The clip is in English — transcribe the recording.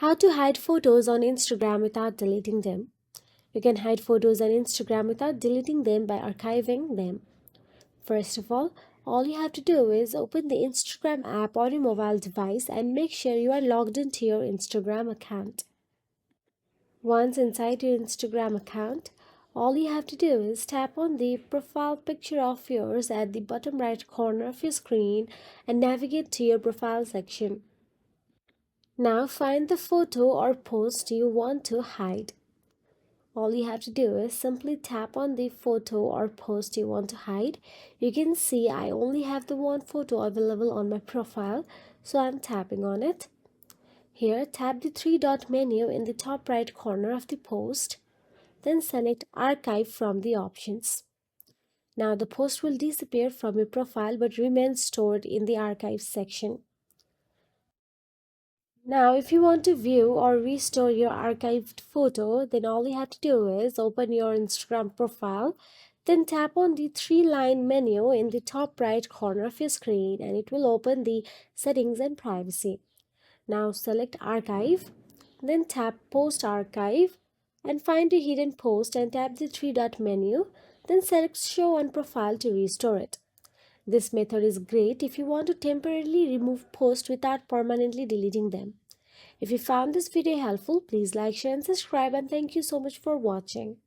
How to hide photos on Instagram without deleting them. You can hide photos on Instagram without deleting them by archiving them. First of all you have to do is open the Instagram app on your mobile device and make sure you are logged into your Instagram account. Once inside your Instagram account, all you have to do is tap on the profile picture of yours at the bottom right corner of your screen and navigate to your profile section. Now find the photo or post you want to hide. All you have to do is simply tap on the photo or post you want to hide. You can see I only have the one photo available on my profile, so I'm tapping on it. Here, tap the three dot menu in the top right corner of the post, then select Archive from the options. Now the post will disappear from your profile but remain stored in the Archives section. Now, if you want to view or restore your archived photo, then all you have to do is open your Instagram profile, then tap on the three-line menu in the top right corner of your screen and it will open the settings and privacy. Now select archive, then tap post archive and find a hidden post and tap the three dot menu, then select show on profile to restore it. This method is great if you want to temporarily remove posts without permanently deleting them. If you found this video helpful, please like, share and subscribe and thank you so much for watching.